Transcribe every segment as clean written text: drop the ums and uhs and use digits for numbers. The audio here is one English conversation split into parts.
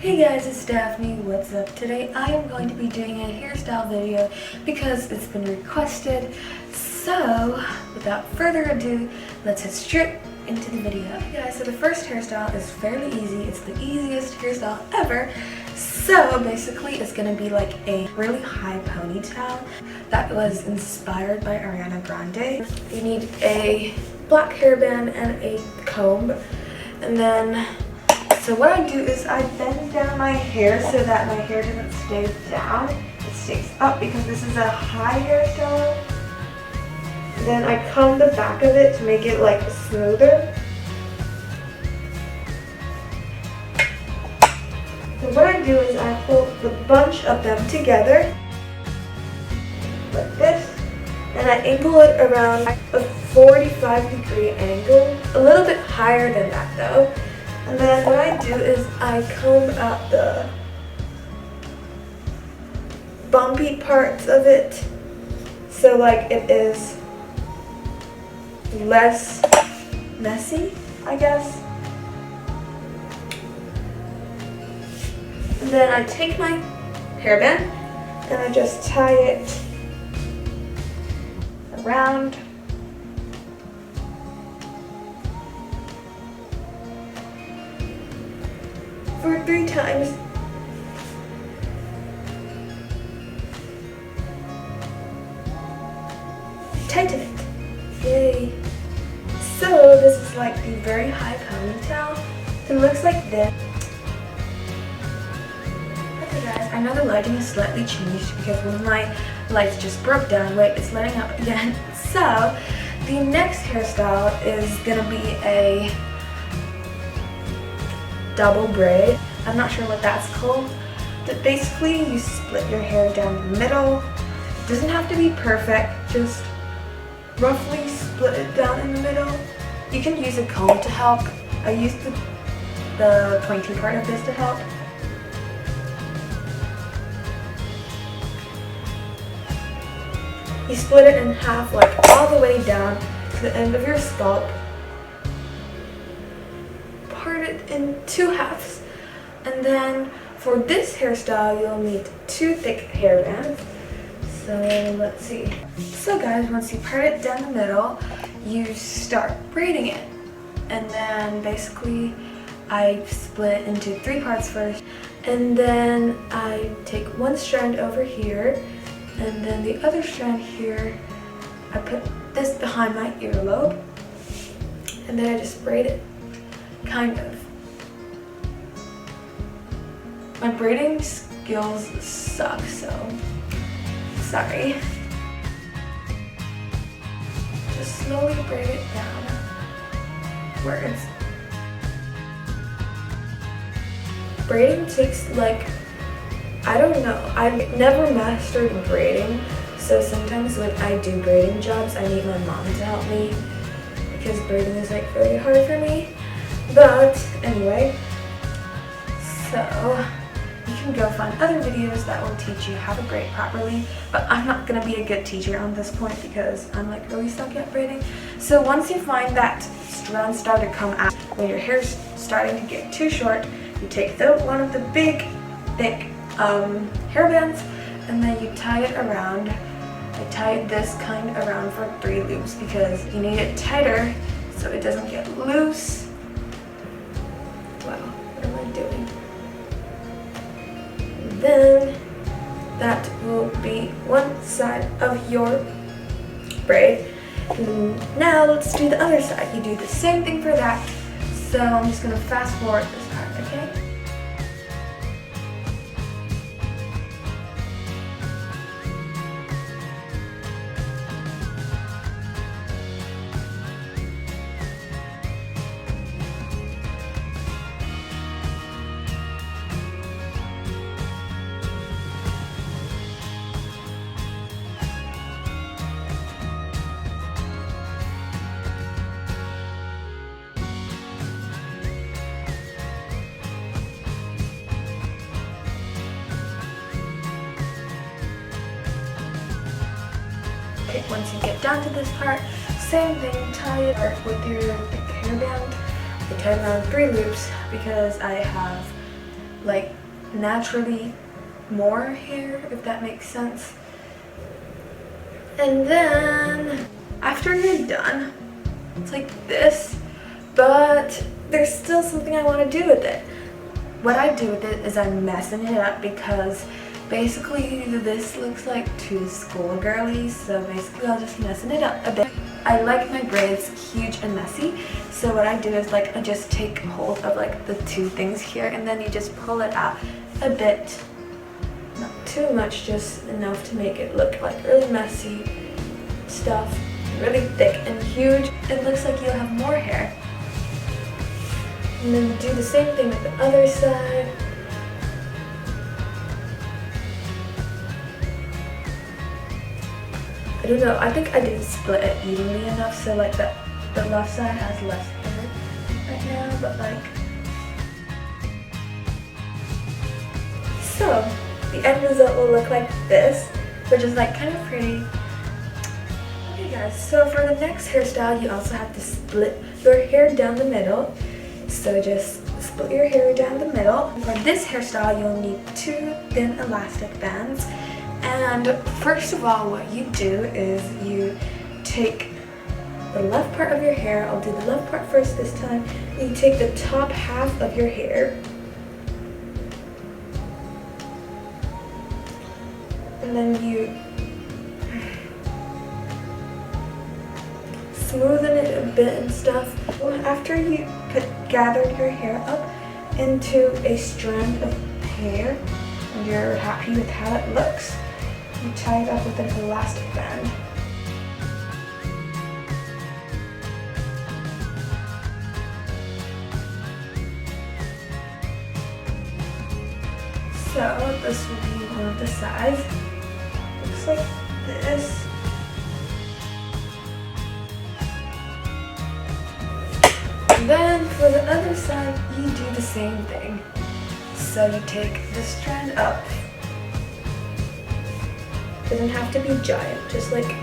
Hey guys, it's Daphne. What's up? Today I am going to be doing a hairstyle video because it's been requested. So, without further ado, let's head straight into the video. Okay guys, so the first hairstyle is fairly easy. It's the easiest hairstyle ever. So basically it's going to be like a really high ponytail that was inspired by Ariana Grande. You need a black hairband and a comb, and then so what I do is I bend down my hair so that my hair doesn't stay down. It stays up because this is a high hairstyle. Then I comb the back of it to make it like smoother. So what I do is I pull the bunch of them together like this, and I angle it around a 45-degree angle, a little bit higher than that though. And then what I do is I comb out the bumpy parts of it so like it is less messy, I guess. And then I take my hairband and I just tie it around. For 3 times. Tighten it. Yay. So this is like the very high ponytail. It looks like this. Okay guys, I know the lighting is slightly changed because one of my lights just broke down. Wait, it's lighting up again. So the next hairstyle is gonna be a double braid. I'm not sure what that's called, but basically you split your hair down the middle. It doesn't have to be perfect, just roughly split it down in the middle. You can use a comb to help. I used the pointy part of this to help. You split it in half, like all the way down to the end of your scalp. Part it in 2 halves, and then for this hairstyle you'll need 2 thick hairbands. So let's see. So guys, once you part it down the middle, you start braiding it, and then basically I split it into 3 parts first, and then I take one strand over here, and then the other strand here. I put this behind my earlobe, and then I just braid it. Kind of. My braiding skills suck, so sorry. Just slowly braid it down where it's. Braiding takes like, I don't know, I've never mastered braiding, so sometimes when I do braiding jobs I need my mom to help me because braiding is like very hard for me. But anyway, so you can go find other videos that will teach you how to braid properly, but I'm not going to be a good teacher on this point because I'm like really stuck at braiding. So once you find that strands start to come out, when your hair's starting to get too short, you take one of the big, thick hairbands, and then you tie it around. I tied this kind around for 3 loops because you need it tighter so it doesn't get loose. Wow, what am I doing? And then that will be one side of your braid. And now let's do the other side. You do the same thing for that. So I'm just going to fast forward this part, okay? Okay, once you get down to this part, same thing, tie it with your thick hairband. I tied around 3 loops because I have like naturally more hair, if that makes sense. And then after you're done, it's like this, but there's still something I want to do with it. What I do with it is I'm messing it up because basically this looks like too schoolgirly, so basically I'll just messing it up a bit. I like my braids huge and messy, so what I do is like I just take hold of like the two things here and then you just pull it out a bit. Not too much, just enough to make it look like really messy stuff, really thick and huge. It looks like you'll have more hair. And then do the same thing with the other side. I don't know, I think I didn't split it evenly enough, so like the left side has less hair right now, but like... So, the end result will look like this, which is like kind of pretty. Okay guys, so for the next hairstyle, you also have to split your hair down the middle. So just split your hair down the middle. For this hairstyle, you'll need 2 thin elastic bands. And first of all, what you do is you take the left part of your hair. I'll do the left part first this time. You take the top half of your hair. And then you smoothen it a bit and stuff. After you gathered your hair up into a strand of hair and you're happy with how it looks, you tie it up with an elastic band. So this will be one of the sides. Looks like this. And then for the other side, you do the same thing. So you take this strand up. Doesn't have to be giant, just like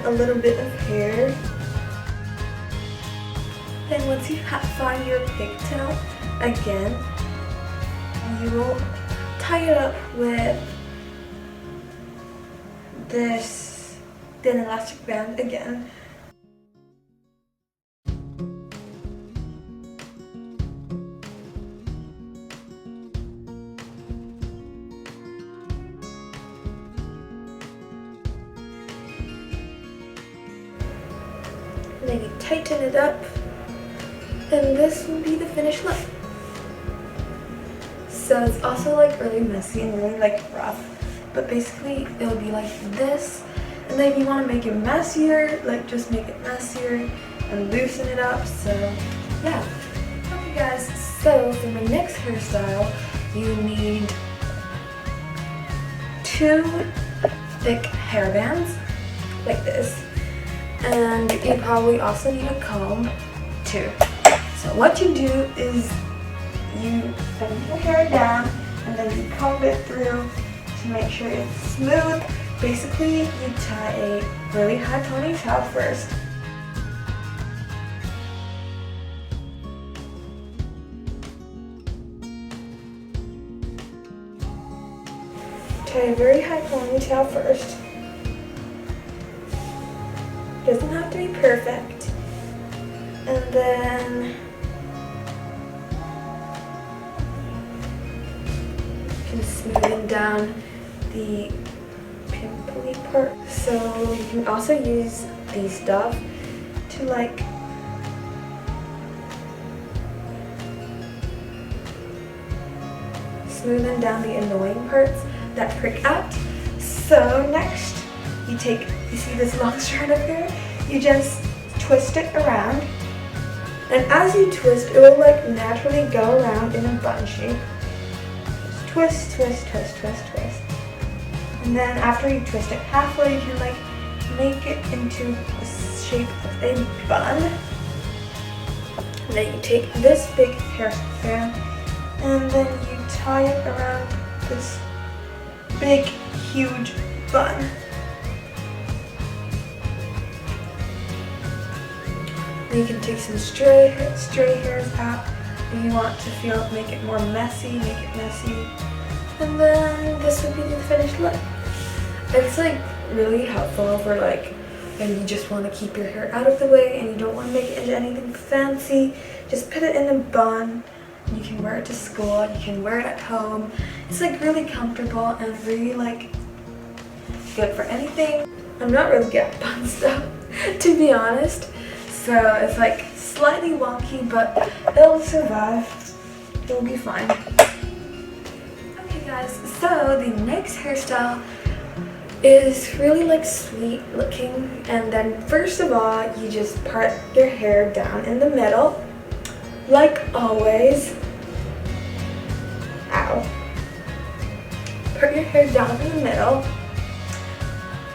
a little bit of hair. Then once you find your pigtail again, you will tie it up with this thin elastic band again. And then you tighten it up, and this will be the finished look. So it's also like really messy and really like rough, but basically it'll be like this. And then if you want to make it messier, like just make it messier and loosen it up. So yeah. Okay guys, so for my next hairstyle, you need 2 thick hair bands like this. And you probably also need a comb too. So what you do is you bend your hair down and then you comb it through to make sure it's smooth. Basically, you tie a really high ponytail first. Tie a very high ponytail first. Doesn't have to be perfect. And then you can smoothen down the pimply part. So you can also use these stuff to like smoothen down the annoying parts that prick out. So next, you see this long strand of hair, you just twist it around, and as you twist, it will like naturally go around in a bun shape. Just twist, twist, twist, twist, twist. And then after you twist it halfway, you can like make it into the shape of a bun. And then you take this big hairstand and then you tie it around this big, huge bun. Then you can take some stray hairs out If you want to make it more messy, make it messy. And then this would be the finished look. It's like really helpful for like when you just want to keep your hair out of the way and you don't want to make it into anything fancy. Just put it in a bun. You can wear it to school, you can wear it at home. It's like really comfortable and really like good for anything. I'm not really good at bun stuff, to be honest. So it's like slightly wonky, but it'll survive. It'll be fine. Okay guys, so the next hairstyle is really like sweet looking. And then first of all, you just part your hair down in the middle. Like always. Ow. Put your hair down in the middle.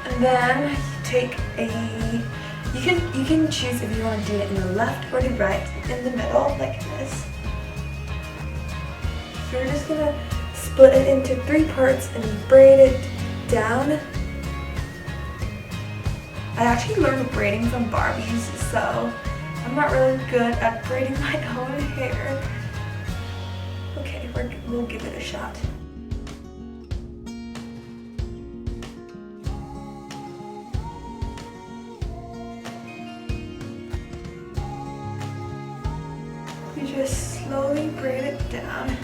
And then you take you can choose if you want to do it in the left or the right, in the middle, like this. So you're just gonna split it into 3 parts and braid it down. I actually learned braiding from Barbies, so I'm not really good at braiding my own hair. Okay, we'll give it a shot. You just slowly braid it down.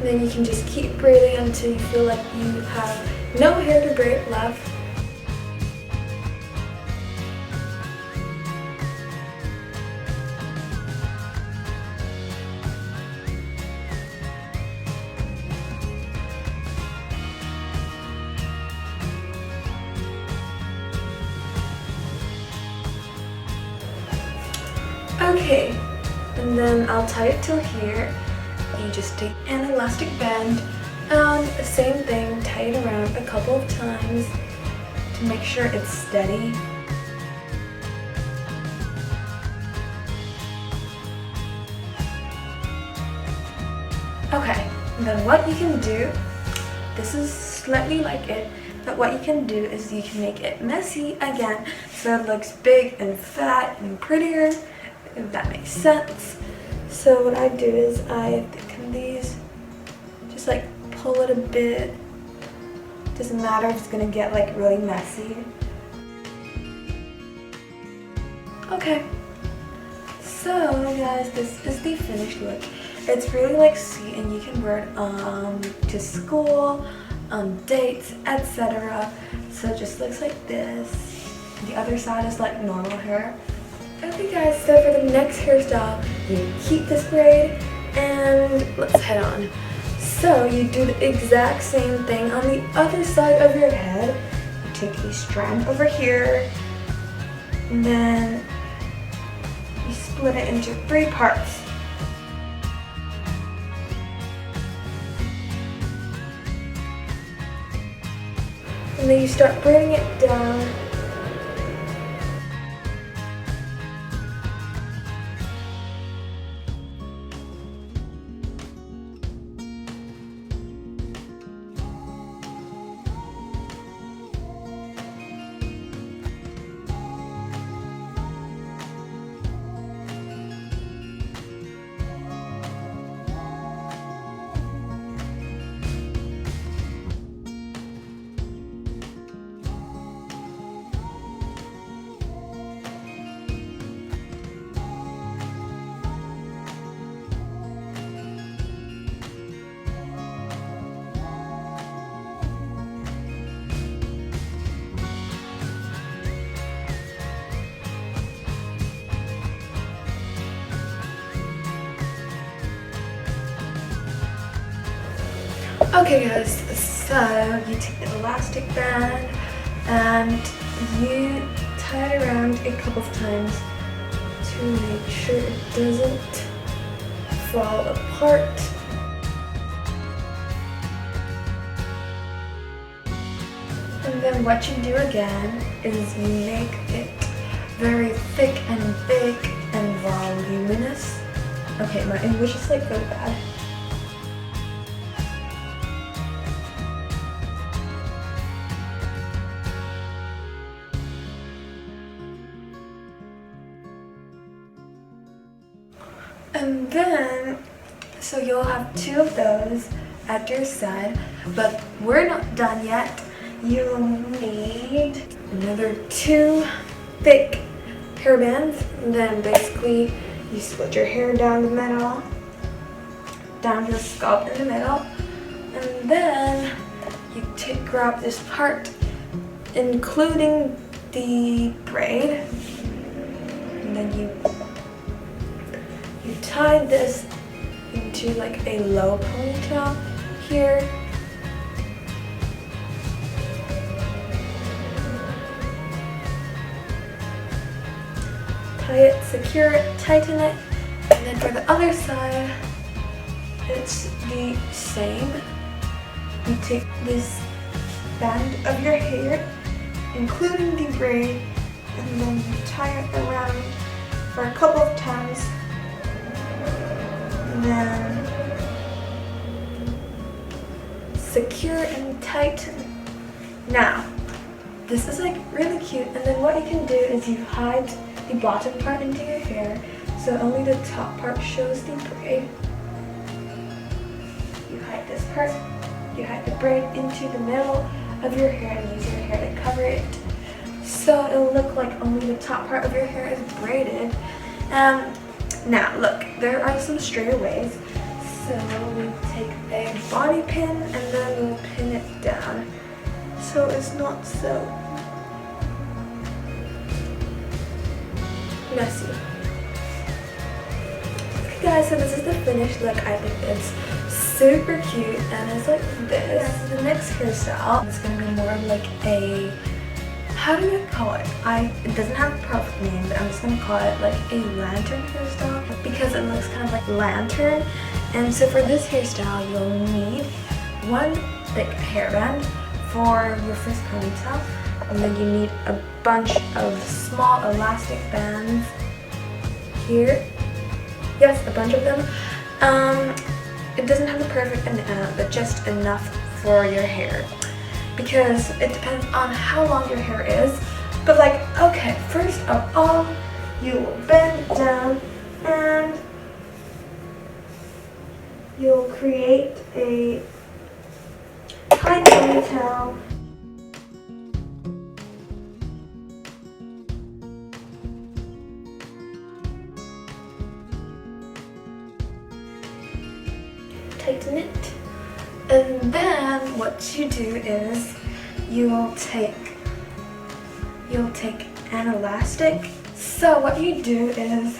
Then you can just keep braiding until you feel like you have no hair to braid left. Okay, and then I'll tie it till here. You just take an elastic band and the same thing, tie it around a couple of times to make sure it's steady. Okay, and then what you can do, this is slightly like it, but what you can do is you can make it messy again so it looks big and fat and prettier, if that makes sense. So what I do is I thicken these, just like pull it a bit. Doesn't matter if it's gonna get like really messy. Okay, so guys, this is the finished look. It's really like sweet and you can wear it to school, on dates, etc. So it just looks like this. The other side is like normal hair. Okay guys, so for the next hairstyle, you keep this braid and let's head on. So you do the exact same thing on the other side of your head. You take a strand over here and then you split it into 3 parts. And then you start braiding it down. Okay guys, so you take the elastic band and you tie it around a couple of times to make sure it doesn't fall apart. And then what you do again is you make it very thick and big and voluminous. Okay, my English is like really bad. And then, so you'll have 2 of those at your side, but we're not done yet. You'll need another 2 thick hair bands. And then basically you split your hair down the middle, down your scalp in the middle, and then you grab this part, including the braid, and then you tie this into like a low ponytail here. Tie it, secure it, tighten it, and then for the other side, it's the same. You take this band of your hair, including the braid, and then you tie it around for a couple of times. And then secure and tighten. Now, this is like really cute, and then what you can do is you hide the bottom part into your hair, so only the top part shows the braid. You hide this part, you hide the braid into the middle of your hair and use your hair to cover it, so it'll look like only the top part of your hair is braided. Now look, there are some straightaways. So we take a bobby pin and then we'll pin it down so it's not so messy. Okay guys, so this is the finished look. I think it's super cute and it's like this. The next hairstyle is going to be more like a, how do you call it? It doesn't have a perfect name, but I'm just going to call it like a lantern hairstyle because it looks kind of like lantern. And so for this hairstyle, you'll need 1 thick hairband for your first ponytail, and then you need a bunch of small elastic bands here. Yes, a bunch of them. It doesn't have the perfect amount, but just enough for your hair, because it depends on how long your hair is. But like, okay, first of all, you will bend down and you'll create a high ponytail. Tighten it. And then what you do is you'll take an elastic. So what you do is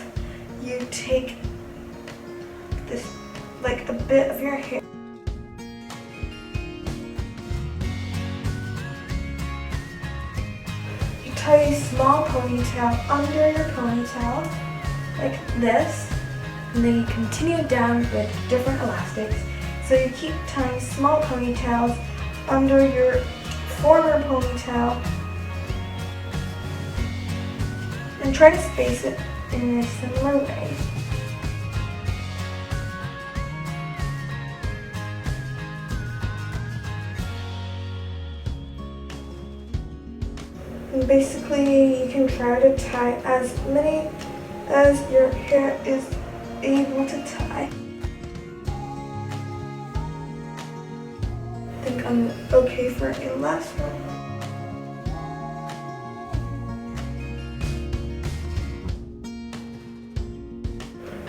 you take this, like a bit of your hair, you tie a small ponytail under your ponytail like this, and then you continue down with different elastics. So you keep tying small ponytails under your former ponytail and try to space it in a similar way. And basically you can try to tie as many as your hair is able to tie. I think I'm okay for a last one.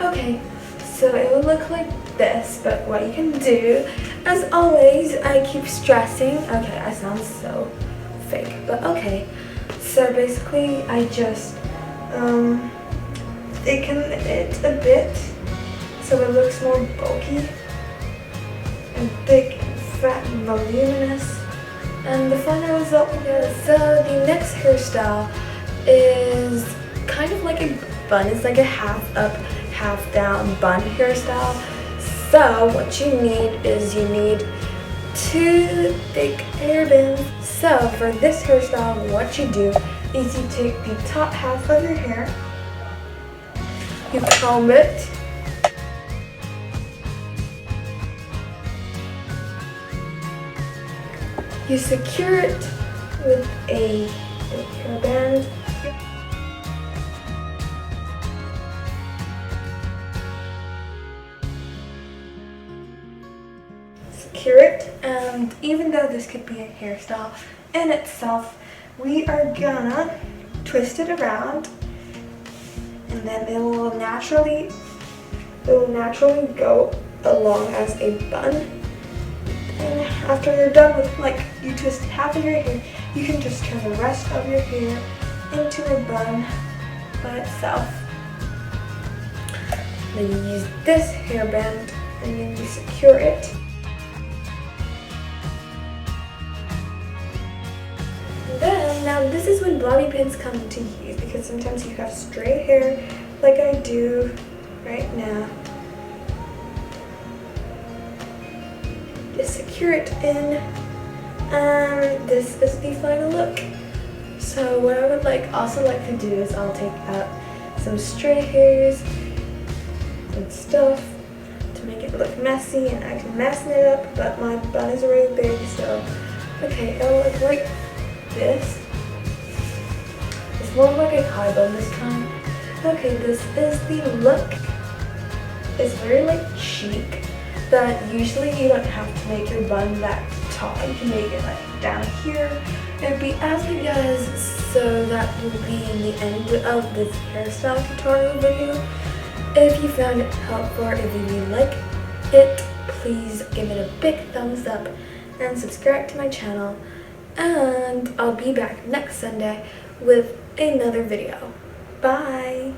Okay, so it will look like this, but what you can do, as always, I keep stressing, okay, I sound so fake, but okay. So basically I just thicken it a bit so it looks more bulky and thick and fat and voluminous, and the final result will be. So the next hairstyle is kind of like a bun. It's like a half up, half down bun hairstyle. So what you need is you need two thick hairbands. So for this hairstyle, what you do is you take the top half of your hair, you comb it, you secure it with a hairband, secure it, and even though this could be a hairstyle in itself, we are gonna twist it around, and then it will naturally go along as a bun. And after you're done with, like, you twist half of your hair, you can just turn the rest of your hair into a bun by itself. Then you use this hairband and then you secure it. Then, now this is when bobby pins come into use, because sometimes you have stray hair like I do right now. Just secure it in, and this is the final look. So what I would also like to do is I'll take out some stray hairs and stuff to make it look messy, and I can messing it up, but my bun is really big, so okay, it'll look like this. It's more like a high bun this time. Okay, this is the look. It's very like chic, but usually you don't have to make your bun that tall. You can make it like down here. It'll be as it does, so that will be in the end of this hairstyle tutorial video. If you found it helpful, if you like it, please give it a big thumbs up and subscribe to my channel. And I'll be back next Sunday with another video. Bye!